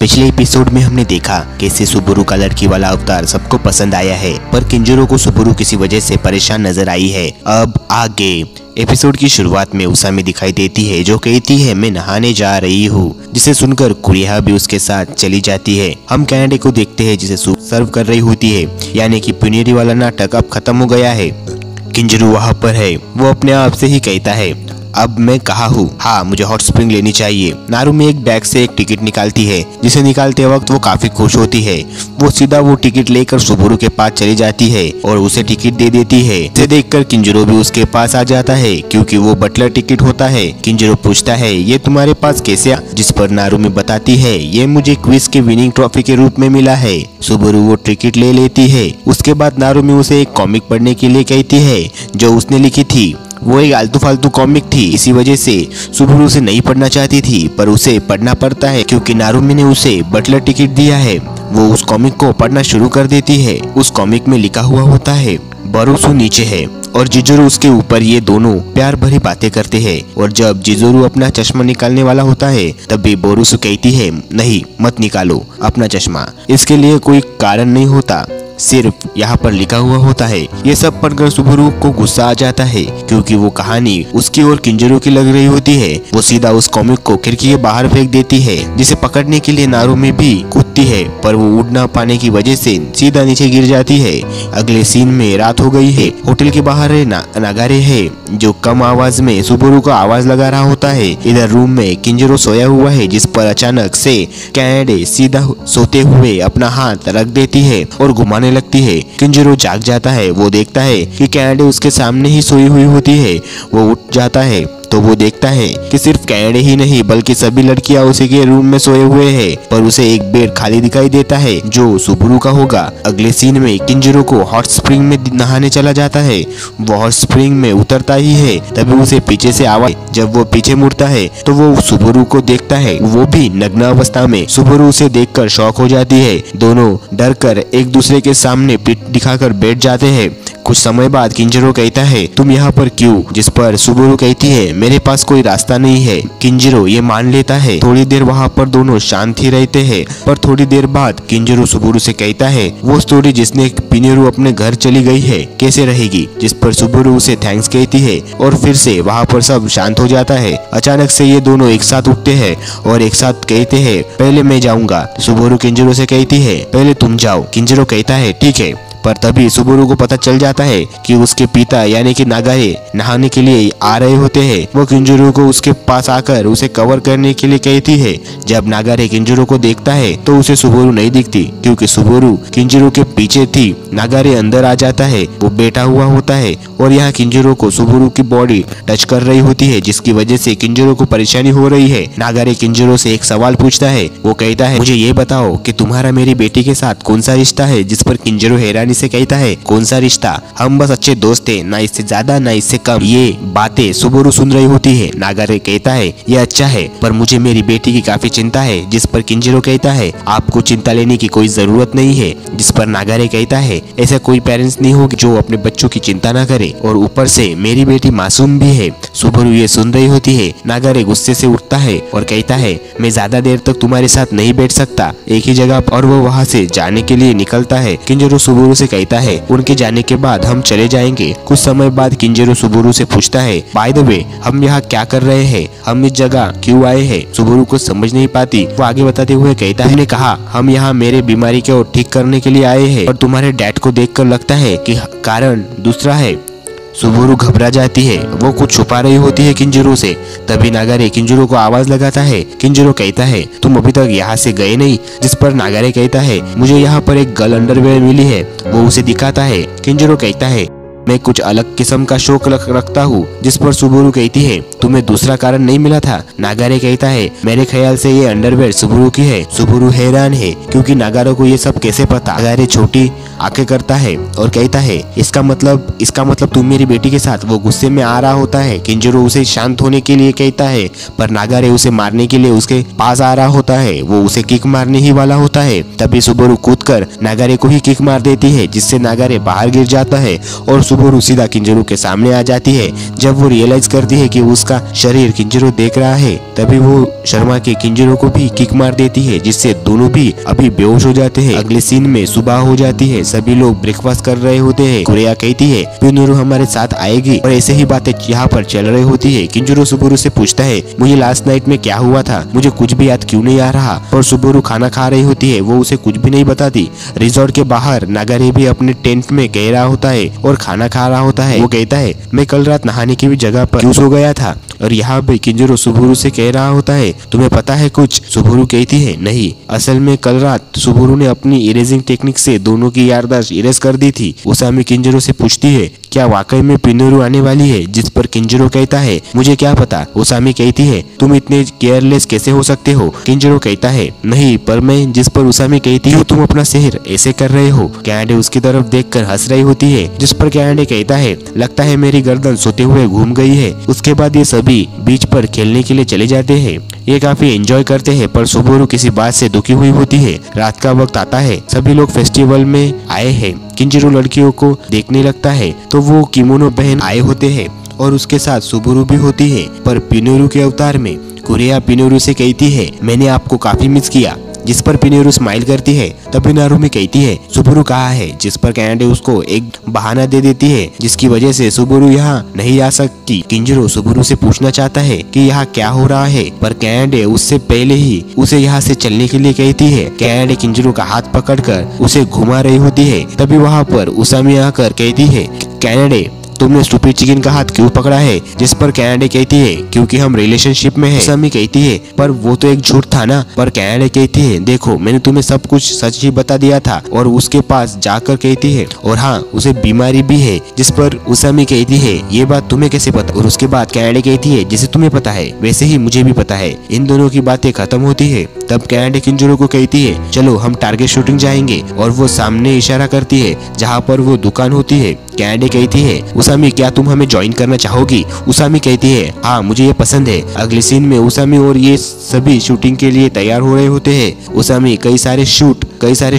पिछले एपिसोड में हमने देखा कैसे सुबुरु का लड़की वाला अवतार सबको पसंद आया है, पर किंजरो को सुबुरु किसी वजह से परेशान नजर आई है। अब आगे एपिसोड की शुरुआत में उसामी दिखाई देती है जो कहती है मैं नहाने जा रही हूँ, जिसे सुनकर कुरिहा भी उसके साथ चली जाती है। हम कैनेडे को देखते हैं जिसे सूप सर्व कर रही होती है, यानी कि पुनेरी वाला नाटक अब खत्म हो गया है। किंजरो वहाँ पर है, वो अपने आप से ही कहता है अब मैं कहा हूँ, हाँ मुझे हॉट स्प्रिंग लेनी चाहिए। नारुमी एक बैग से एक टिकट निकालती है, जिसे निकालते वक्त वो काफी खुश होती है। वो सीधा वो टिकट लेकर सुबुरु के पास चली जाती है और उसे टिकट दे देती है। इसे देखकर किंजरो भी उसके पास आ जाता है क्योंकि वो बटलर टिकट होता है। किंजरो पूछता है ये तुम्हारे पास कैसे, जिस पर नारुमी बताती है ये मुझे क्विज के विनिंग ट्रॉफी के रूप में मिला है। सुबुरु वो टिकट ले लेती है। उसके बाद नारुमी उसे एक कॉमिक पढ़ने के लिए कहती है जो उसने लिखी थी। वो एक आलतू फालतू कॉमिक थी, इसी वजह से सुबुरु उसे नहीं पढ़ना चाहती थी, पर उसे पढ़ना पड़ता है क्योंकि नारुमी ने उसे बटलर टिकट दिया है। वो उस कॉमिक को पढ़ना शुरू कर देती है। उस कॉमिक में लिखा हुआ होता है बोरुसु नीचे है और जिजोरु उसके ऊपर। ये दोनों प्यार भरी बातें करते हैं और जब जिजोरु अपना चश्मा निकालने वाला होता है तभी बोरुसु कहती है नहीं मत निकालो अपना चश्मा, इसके लिए कोई कारण नहीं होता, सिर्फ यहाँ पर लिखा हुआ होता है। ये सब पढ़कर सुबुरु को गुस्सा आ जाता है क्योंकि वो कहानी उसकी और किंजरो की लग रही होती है। वो सीधा उस कॉमिक को खिड़की के बाहर फेंक देती है, जिसे पकड़ने के लिए नारुमी भी कूदती है, पर वो उड़ ना पाने की वजह से सीधा नीचे गिर जाती है। अगले सीन में रात हो गई है। होटल के बाहर नागारे है जो कम आवाज में सुबुरु का आवाज लगा रहा होता है। इधर रूम में किंजरो सोया हुआ है, जिस पर अचानक से कैनेडे सीधा सोते हुए अपना हाथ रख देती है और घुमाने लगती है। किंजरो जाग जाता है। वो देखता है कि कैनेडे उसके सामने ही सोई हुई होती है। वो उठ जाता है तो वो देखता है कि सिर्फ कैनेडे ही नहीं बल्कि सभी लड़कियां उसी के रूम में सोए हुए हैं, पर उसे एक बेड खाली दिखाई देता है जो सुबुरु का होगा। अगले सीन में किंजरो को हॉट स्प्रिंग में नहाने चला जाता है। वो हॉट स्प्रिंग में उतरता ही है तभी उसे पीछे से आवाज। जब वो पीछे मुड़ता है तो वो सुबुरु को देखता है, वो भी नग्न अवस्था में। सुबुरु उसे देखकर शॉक हो जाती है। दोनों डर कर एक दूसरे के सामने पीठ दिखाकर बैठ जाते हैं। कुछ समय बाद किंजरो कहता है तुम यहाँ पर क्यों, जिस पर सुबुरु कहती है मेरे पास कोई रास्ता नहीं है। किंजरो ये मान लेता है। थोड़ी देर वहाँ पर दोनों शांत ही रहते हैं, पर थोड़ी देर बाद किंजरो सुबुरु से कहता है वो स्टोरी जिसने पिनेरू अपने घर चली गई है कैसे रहेगी, जिस पर सुबुरु उसे थैंक्स कहती है और फिर से वहाँ पर सब शांत हो जाता है। अचानक से ये दोनों एक साथ उठते हैं और एक साथ कहते हैं पहले मैं जाऊंगा। सुबुरु किंजरो से कहती है पहले तुम जाओ। किंजरो कहता है ठीक है, पर तभी सुबुरु को पता चल जाता है कि उसके पिता यानी कि नागारे नहाने के लिए आ रहे होते हैं। वो किंजरो को उसके पास आकर उसे कवर करने के लिए कहती है। जब नागारे किंजरो को देखता है तो उसे सुबुरु नहीं दिखती क्योंकि सुबुरु किंजरो के पीछे थी। नागारे अंदर आ जाता है, वो बैठा हुआ होता है और यहाँ किंजरो को सुबुरु की बॉडी टच कर रही होती है, जिसकी वजह से किंजरो को परेशानी हो रही है। नागारे किंजरो से एक सवाल पूछता है। वो कहता है मुझे ये बताओ कि तुम्हारा मेरी बेटी के साथ कौन सा रिश्ता है, जिस पर किंजरो हैरानी से कहता है कौन सा रिश्ता, हम बस अच्छे दोस्त थे, ना इससे ज्यादा ना इससे कम। ये बातें सुबुरु सुन रही होती है। नागारे कहता है ये अच्छा है, पर मुझे मेरी बेटी की काफी चिंता है, जिस पर किंजरो कहता है आपको चिंता लेने की कोई जरूरत नहीं है। जिस पर नागारे कहता है ऐसा कोई पेरेंट्स नहीं होगा जो अपने बच्चों की चिंता ना करे, और ऊपर से मेरी बेटी मासूम भी है। सुबुरु ये सुन रही होती है। नागारे गुस्से से उठता है और कहता है मैं ज्यादा देर तक तुम्हारे साथ नहीं बैठ सकता एक ही जगह, और वो वहाँ से जाने के लिए निकलता है। किंजरो सुबुरु से कहता है उनके जाने के बाद हम चले जाएंगे। कुछ समय बाद किंजरो सुबुरु से पूछता है बाय द वे हम यहाँ क्या कर रहे हैं, हम इस जगह क्यों आए हैं। सुबुरु को समझ नहीं पाती। वो आगे बताते हुए कहता है हमने कहा हम यहाँ मेरे बीमारी को ठीक करने के लिए आए हैं, और तुम्हारे डैड को देखकर लगता है कि कारण दूसरा है। सुबुरु घबरा जाती है। वो कुछ छुपा रही होती है किंजरो से। तभी नागारे किंजरो को आवाज लगाता है। किंजरो कहता है तुम अभी तक यहाँ से गए नहीं, जिस पर नागारे कहता है मुझे यहाँ पर एक गर्ल अंडरवेयर मिली है। वो उसे दिखाता है। किंजरो कहता है मैं कुछ अलग किस्म का शौक रखता हूँ, जिस पर सुबुरु कहती है तुम्हें दूसरा कारण नहीं मिला था। नागारे कहता है मेरे ख्याल से ये अंडरवेयर सुबुरु की है। सुबुरु हैरान है क्योंकि नागारे को ये सब कैसे पता। नागारे छोटी आके करता है और कहता है इसका मतलब तुम मेरी बेटी के साथ। वो गुस्से में आ रहा होता है। किंजरो उसे शांत होने के लिए कहता है, पर नागारे उसे मारने के लिए उसके पास आ रहा होता है। वो उसे किक मारने ही वाला होता है, तभी सुबोरू कूदकर नागारे को ही किक मार देती है, जिससे नागारे बाहर गिर जाता है और सुबोरू सीधा किंजरो के सामने आ जाती है। जब वो रियलाइज करती है कि उसका शरीर किंजरो देख रहा है, तभी वो शर्मा के किंजरो को भी किक मार देती है, जिससे दोनों भी अभी बेहोश हो जाते हैं। अगले सीन में सुबह हो जाती है। सभी लोग ब्रेकफास्ट कर रहे होते हैं। कुरेया कहती है पिनोरू हमारे साथ आएगी, और ऐसे ही बातें यहाँ पर चल रही होती है। किंजरो सुबोरू से पूछता है मुझे लास्ट नाइट में क्या हुआ था, मुझे कुछ भी याद क्यों नहीं आ रहा। और सुबोरू खाना खा रही होती है, वो उसे कुछ भी नहीं बताती। रिजॉर्ट के बाहर नागारे भी अपने टेंट में कह रहा होता है और खाना खा रहा होता है। वो कहता है मैं कल रात नहाने की भी जगह पर क्यों सो गया था। और यहाँ भी किंजरो सुबोरू से कह रहा होता है तुम्हें पता है कुछ। सुबोरू कहती है नहीं, असल में कल रात सुबोरू ने अपनी इरेजिंग टेक्निक से दोनों की याददाश्त इरेज कर दी थी। उसामी किंजरो से पूछती है क्या वाकई में पिनोरू आने वाली है, जिस पर किंजरो कहता है मुझे क्या पता। उसामी कहती है तुम इतने केयरलेस कैसे हो सकते हो। किंजरो कहता है नहीं पर मैं, जिस पर उसामी कहती है तुम अपना शहर ऐसे कर रहे हो। कैनेडे उसकी तरफ देखकर हंस रही होती है, जिस पर कैनेडे कहता है लगता है मेरी गर्दन सोते हुए घूम गई है। उसके बाद ये सभी बीच पर खेलने के लिए चले जाते हैं। ये काफी एंजॉय करते हैं, पर सुबोरू किसी बात से दुखी हुई होती है। रात का वक्त आता है, सभी लोग फेस्टिवल में आए हैं। किंजरो लड़कियों को देखने लगता है तो वो किमोनो पहन आए होते हैं और उसके साथ सुबोरू भी होती है, पर पिनोरू के अवतार में। कुरेया पिनोरू से कहती है मैंने आपको काफी मिस किया, जिस पर पिनोरू स्माइल करती है। तभी नारुमी कहती है सुबोरू कहाँ है, जिस पर कैनेडे उसको एक बहाना दे देती है, जिसकी वजह से सुबोरू यहाँ नहीं आ सकती। किंजरो सुबोरू से पूछना चाहता है कि यहाँ क्या हो रहा है, पर कैनेडे उससे पहले ही उसे यहाँ से चलने के लिए कहती है। कैनेडे किंजरो का हाथ पकड़कर उसे घुमा रही होती है। तभी वहाँ पर उसामी आकर कहती है कैनेडे तुमने स्टूपिड चिकन का हाथ क्यों पकड़ा है, जिस पर कैनेडे कहती है क्योंकि हम रिलेशनशिप में हैं। उसामी कहती है पर वो तो एक झूठ था ना। पर कैनेडे कहती है देखो मैंने तुम्हें सब कुछ सच ही बता दिया था। और उसके पास जाकर कहती है और हाँ उसे बीमारी भी है, जिस पर उसामी कहती है ये बात तुम्हें कैसे पता। और उसके बाद कैनेडे कहती है जैसे तुम्हें पता है वैसे ही मुझे भी पता है। इन दोनों की बातें खत्म होती है। तब कैनेडे किंजरो को कहती है चलो हम टारगेट शूटिंग जाएंगे, और वो सामने इशारा करती है जहाँ पर वो दुकान होती है। कैनेडे कहती है उसामी क्या तुम हमें ज्वाइन करना चाहोगी। उसामी कहती है हाँ मुझे ये पसंद है। अगले सीन में उसामी और ये सभी शूटिंग के लिए तैयार हो रहे होते हैं। उसामी कई सारे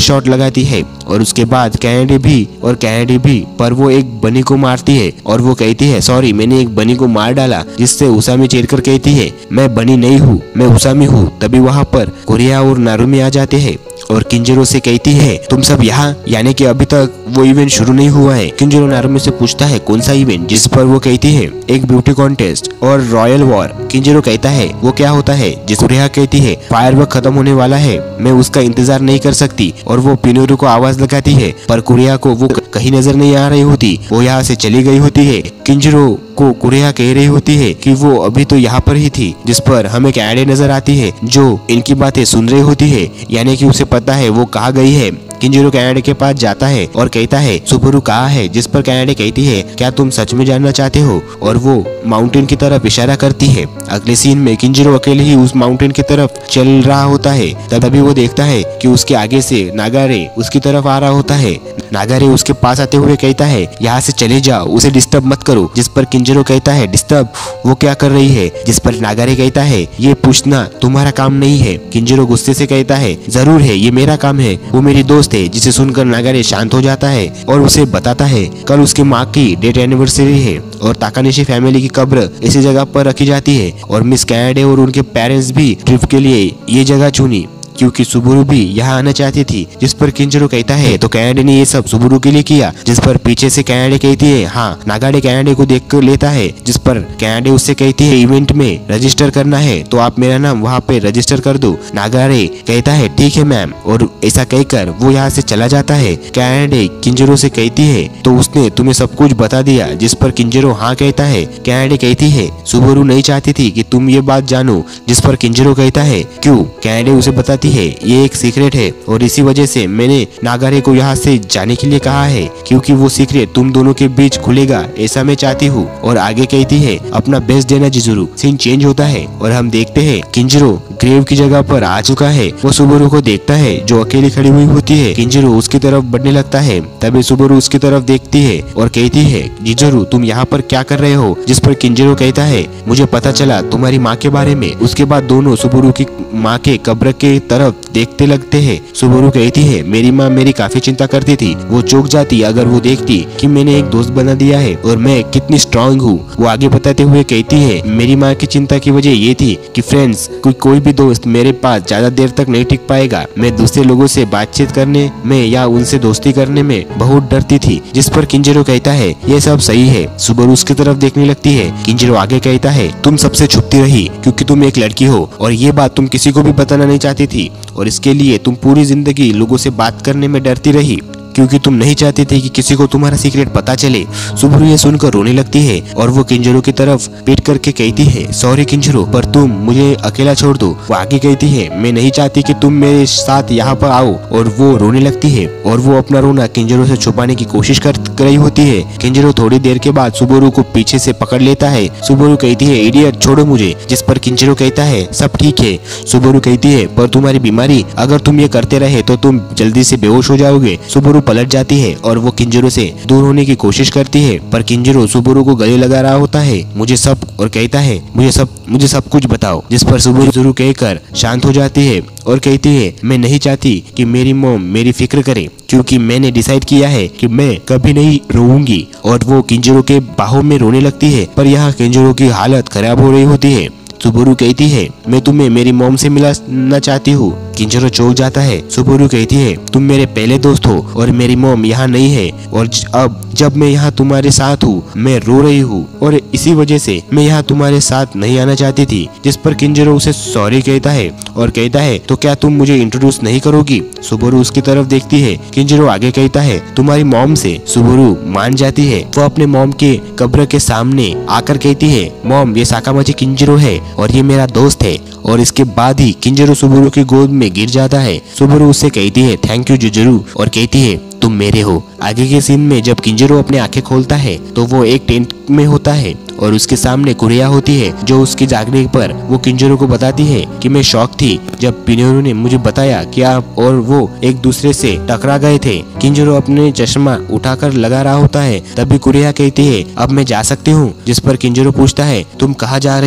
शॉट लगाती है और उसके बाद कैनेडे भी, पर वो एक बनी को मारती है और वो कहती है सॉरी मैंने एक बनी को मार डाला, जिससे उसामी चिढ़कर कहती है मैं बनी नहीं हूँ, मैं उसामी हूँ। तभी वहाँ पर कुरेया और नारुमी आ जाते हैं और किंजरो से कहती है तुम सब यहाँ, यानी कि अभी तक वो इवेंट शुरू नहीं हुआ है। किंजरो नारुमी से पूछता है कौन सा इवेंट, जिस पर वो कहती है एक ब्यूटी कॉन्टेस्ट और रॉयल वॉर। किंजरो कहता है वो क्या होता है, जिस कुरेया कहती है फायरवर्क खत्म होने वाला है, मैं उसका इंतजार नहीं कर सकती। और वो पिनोरू को आवाज लगाती है, पर कुरेया को वो कहीं नजर नहीं आ रही होती, वो यहाँ से चली गई होती है। किंजरो को कुरेया कह रही होती है कि वो अभी तो यहाँ पर ही थी, जिस पर हमें कैनेडे नजर आती है जो इनकी बातें सुन रही होती है, यानी कि उसे पता है वो कहाँ गई है। किंजरो कैनेडे के पास जाता है और कहता है सुबोरू कहाँ है, जिस पर कैनेडे कहती है क्या तुम सच में जानना चाहते हो, और वो माउंटेन की तरफ इशारा करती है। अगले सीन में किंजरो अकेले ही उस माउंटेन की तरफ चल रहा होता है। तभी वो देखता है कि उसके आगे से नागारे उसकी तरफ आ रहा होता है। नागारे उसके पास आते हुए कहता है यहाँ से चले जाओ, उसे डिस्टर्ब मत करो, जिस पर किंजरो कहता है डिस्टर्ब, वो क्या कर रही है, जिस पर नागारे कहता है ये पूछना तुम्हारा काम नहीं है। किंजरो गुस्से से कहता है जरूर है, ये मेरा काम है, वो मेरी दोस्त है। जिसे सुनकर नागारे शांत हो जाता है और उसे बताता है कल उसकी माँ की डेथ एनिवर्सरी है और ताकानिशी फैमिली की कब्र इसी जगह पर रखी जाती है। और मिस कैनेडे और उनके पेरेंट्स भी ट्रिप के लिए ये जगह चुनी क्योंकि सुबोरू भी यहाँ आना चाहती थी, जिस पर किंजरो कहता है तो कैनेडे ने ये सब सुबोरू के लिए किया, जिस पर पीछे से कैनेडे कहती है हाँ। नागारे कैनेडे को देख कर लेता है, जिस पर कैनेडे उससे कहती है इवेंट में रजिस्टर करना है तो आप मेरा नाम वहाँ पे रजिस्टर कर दो। नागारे कहता है ठीक है मैम, और ऐसा कहकर वो यहाँ से चला जाता है। कैनेडे किंजरो से कहती है तो उसने तुम्हें सब कुछ बता दिया, जिस पर किंजरो हाँ कहता है। कैनेडे कहती है सुबोरू नहीं चाहती थी कि तुम ये बात जानो, जिस पर किंजरो कहता है क्यों। कैनेडे उसे बताती है ये एक सीक्रेट है और इसी वजह से मैंने नागारे को यहाँ से जाने के लिए कहा है, क्योंकि वो सीक्रेट तुम दोनों के बीच खुलेगा ऐसा मैं चाहती हूँ। और आगे कहती है अपना बेस्ट देना जिजुरु। सीन चेंज होता है और हम देखते हैं किंजरो ग्रेव की जगह पर आ चुका है। वो सुबोरू को देखता है जो अकेली खड़ी हुई होती है। किंजरो उसकी तरफ बढ़ने लगता है, तभी सुबोरू उसकी तरफ देखती है और कहती है जिजुरु तुम यहाँ पर क्या कर रहे हो। जिस पर किंजरो कहता है मुझे पता चला तुम्हारी माँ के बारे में। उसके बाद दोनों सुबोरू की माँ के कब्र के तरफ देखते लगते हैं। सुबोरू कहती है मेरी माँ मेरी काफी चिंता करती थी, वो चौंक जाती अगर वो देखती कि मैंने एक दोस्त बना दिया है और मैं कितनी स्ट्रांग हूँ। वो आगे बताते हुए कहती है मेरी माँ की चिंता की वजह ये थी कि फ्रेंड्स कोई भी दोस्त मेरे पास ज्यादा देर तक नहीं टिक पाएगा। मैं दूसरे लोगों से बातचीत करने में या उनसे दोस्ती करने में बहुत डरती थी। जिस पर किंजरो कहता है ये सब सही है। सुबोरू उसकी तरफ देखने लगती है। किंजरो आगे कहता है तुम सबसे छुपती रही क्योंकि तुम एक लड़की हो और ये बात तुम किसी को भी बताना नहीं चाहती थी और इसके लिए तुम पूरी जिंदगी लोगों से बात करने में डरती रही क्योंकि तुम नहीं चाहते थे कि किसी को तुम्हारा सीक्रेट पता चले। सुबोरू ये सुनकर रोने लगती है और वो किंजरो की तरफ पीट करके कहती है सॉरी किंजरो पर तुम मुझे अकेला छोड़ दो। वो आगे कहती है मैं नहीं चाहती कि तुम मेरे साथ यहाँ पर आओ और वो रोने लगती है और वो अपना रोना किंजरो से छुपाने की कोशिश कर रही होती है। किंजरो थोड़ी देर के बाद सुबोरू को पीछे से पकड़ लेता है। सुबोरू कहती है इडियट छोड़ो मुझे। जिस पर किंजरो कहता है सब ठीक है। सुबोरू कहती है पर तुम्हारी बीमारी, अगर तुम ये करते रहे तो तुम जल्दी से बेहोश हो जाओगे। सुबोरू पलट जाती है और वो किंजरो से दूर होने की कोशिश करती है पर किंजरो सुबोरू को गले लगा रहा होता है मुझे सब, और कहता है मुझे सब कुछ बताओ। जिस पर सुबोरू कहकर शांत हो जाती है और कहती है मैं नहीं चाहती कि मेरी मॉम मेरी फिक्र करे क्योंकि मैंने डिसाइड किया है कि मैं कभी नहीं रोऊंगी। और वो किंजरो के बाहों में रोने लगती है पर यहाँ किंजरो की हालत खराब हो रही होती है। सुबोरू कहती है मैं तुम्हें मेरी मॉम से मिलाना चाहती हूँ। किंजरो चौंक जाता है। सुबोरू कहती है तुम मेरे पहले दोस्त हो और मेरी मॉम यहाँ नहीं है और अब जब मैं यहाँ तुम्हारे साथ हूँ मैं रो रही हूँ और इसी वजह से मैं यहाँ तुम्हारे साथ नहीं आना चाहती थी। जिस पर किंजरो उसे सॉरी कहता है और कहता है तो क्या तुम मुझे इंट्रोड्यूस नहीं करोगी। सुबोरू उसकी तरफ देखती है। किंजरो आगे कहता है तुम्हारी मॉम से। सुबोरू मान जाती है। वो अपने मॉम के कब्र के सामने आकर कहती है मॉम ये साकामाची किंजरो है और ये मेरा दोस्त है। और इसके बाद ही किंजरो सुबोरू की गोद में गिर जाता है। सुबोरू उससे कहती है थैंक यू जिजुरु और कहती है तुम मेरे हो। आगे के सीन में जब किंजरो अपने आंखें खोलता है तो वो एक टेंट में होता है और उसके सामने कुरिया होती है जो उसके जागने पर वो किंजरो को बताती है कि मैं शॉक थी जब पिनोरू ने मुझे बताया कि आप और वो एक दूसरे से टकरा गए थे। किंजरो अपने चश्मा उठाकर लगा रहा होता है। तभी कुरिया कहती है अब मैं जा सकती हूँ। जिस पर किंजरो पूछता है तुम कहाँ जा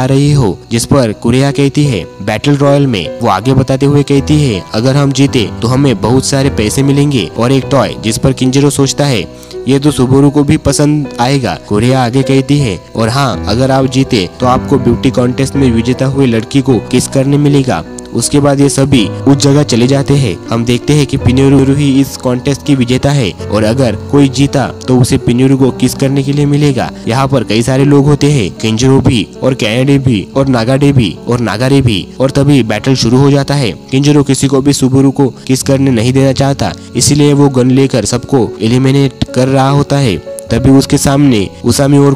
रही हो। जिस पर कुरिया कहती है बैटल रॉयल में। वो आगे बताते हुए कहती है अगर हम जीते तो हमें बहुत सारे पैसे मिलेंगे और एक टॉय। जिस पर किंजरो सोचता है ये तो सुबोरू को भी पसंद आएगा। कुरिया आगे कहती है और हाँ अगर आप जीते तो आपको ब्यूटी कॉन्टेस्ट में विजेता हुई लड़की को किस करने मिलेगा। उसके बाद ये सभी उस जगह चले जाते हैं। हम देखते हैं कि पिनोरू ही इस कॉन्टेस्ट की विजेता है और अगर कोई जीता तो उसे पिनोरू को किस करने के लिए मिलेगा। यहाँ पर कई सारे लोग होते हैं, किंजरो भी और कैनेडे भी और नागाडे भी और नागारे भी। और तभी बैटल शुरू हो जाता है। किंजरो किसी को भी सुबोरू को किस करने नहीं देना चाहता, इसीलिए वो गन लेकर सबको एलिमिनेट कर रहा होता है। तभी उसके सामने उसामी और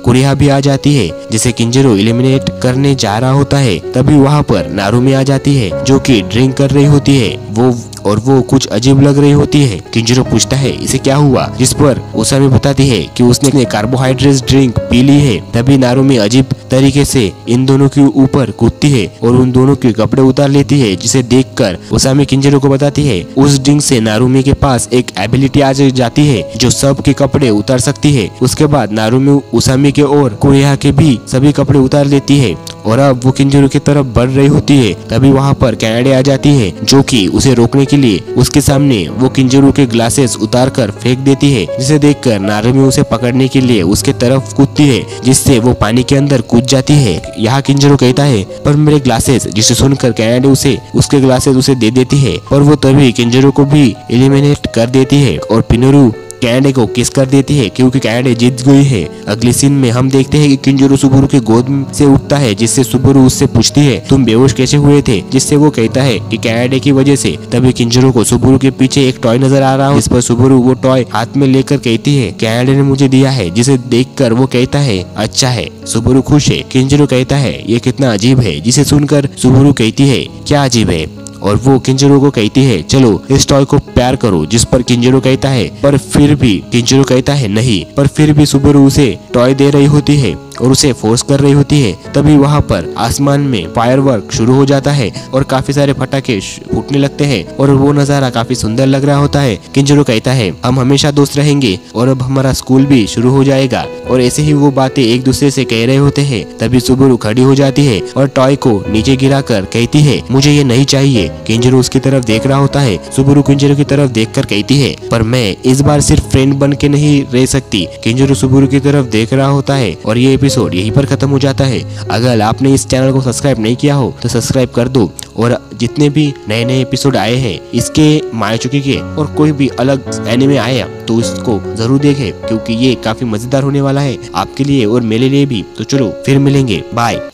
कुरिया भी आ जाती है जिसे किंजरो एलिमिनेट करने जा रहा होता है। तभी वहाँ पर नारुमी आ जाती है जो कि ड्रिंक कर रही होती है। वो कुछ अजीब लग रही होती है। किंजरो पूछता है इसे क्या हुआ। जिस पर उसामी बताती है कि उसने कार्बोहाइड्रेट ड्रिंक पी ली है। तभी नारुमी अजीब तरीके से इन दोनों के ऊपर कूदती है और उन दोनों के कपड़े उतार लेती है, जिसे देखकर उसामी किंजरो को बताती है उस ड्रिंक से नारुमी के पास एक एबिलिटी आ जाती है जो सब के कपड़े उतार सकती है। उसके बाद नारुमी उसामी के और कुरिया के भी सभी कपड़े उतार लेती है और अब वो किंजरो की तरफ बढ़ रही होती है। तभी वहाँ पर कैनेडे आ जाती है जो कि उसे रोकने के लिए उसके सामने वो किंजरो के ग्लासेस उतार कर फेंक देती है, जिसे देखकर नारुमी उसे पकड़ने के लिए उसके तरफ कूदती है जिससे वो पानी के अंदर कूद जाती है। यहाँ किंजरो कहता है पर मेरे ग्लासेस, जिसे सुनकर कैनेडे उसके ग्लासेस उसे दे देती है पर वो तभी किंजरो को भी एलिमिनेट कर देती है और पिनोरू कैनेडे को किस कर देती है क्योंकि कैनेडे जीत गई है। अगली सीन में हम देखते हैं कि किंजरो सुबुरु के गोद से उठता है, जिससे सुबुरु उससे पूछती है तुम बेहोश कैसे हुए थे, जिससे वो कहता है कि कैनेडे की वजह से। तभी किंजरो को सुबुरु के पीछे एक टॉय नजर आ रहा है, जिस पर सुबुरु वो टॉय हाथ में लेकर कहती है कैनेडे ने मुझे दिया है, जिसे देखकर वो कहता है अच्छा है। सुबुरु खुश है। किंजरो कहता है ये कितना अजीब है, जिसे सुनकर सुबुरु कहती है क्या अजीब है, और वो किंजरो को कहती है चलो इस टॉय को प्यार करो, जिस पर किंजरो कहता है पर फिर भी किंजरो कहता है नहीं, पर फिर भी सुबुरु उसे टॉय दे रही होती है और उसे फोर्स कर रही होती है। तभी वहाँ पर आसमान में फायरवर्क शुरू हो जाता है और काफी सारे पटाखे फूटने लगते हैं और वो नजारा काफी सुंदर लग रहा होता है। किंजरो कहता है हम हमेशा दोस्त रहेंगे और अब हमारा स्कूल भी शुरू हो जाएगा, और ऐसे ही वो बातें एक दूसरे से कह रहे होते हैं। तभी सुबुरु खड़ी हो जाती है और टॉय को नीचे गिराकर कहती है मुझे ये नहीं चाहिए। किंजरो उसकी तरफ देख रहा होता है। सुबुरु किंजरो की तरफ देखकर कहती है पर मैं इस बार सिर्फ फ्रेंड बन के नहीं रह सकती। किंजरो सुबुरु की तरफ देख रहा होता है और ये एपिसोड यहीं पर खत्म हो जाता है। अगर आपने इस चैनल को सब्सक्राइब नहीं किया हो तो सब्सक्राइब कर दो, और जितने भी नए नए एपिसोड आए हैं इसके मायाचुकी के और कोई भी अलग एनिमे आए तो इसको जरूर देखें, क्योंकि ये काफी मजेदार होने वाला है आपके लिए और मेरे लिए भी। तो चलो फिर मिलेंगे, बाय।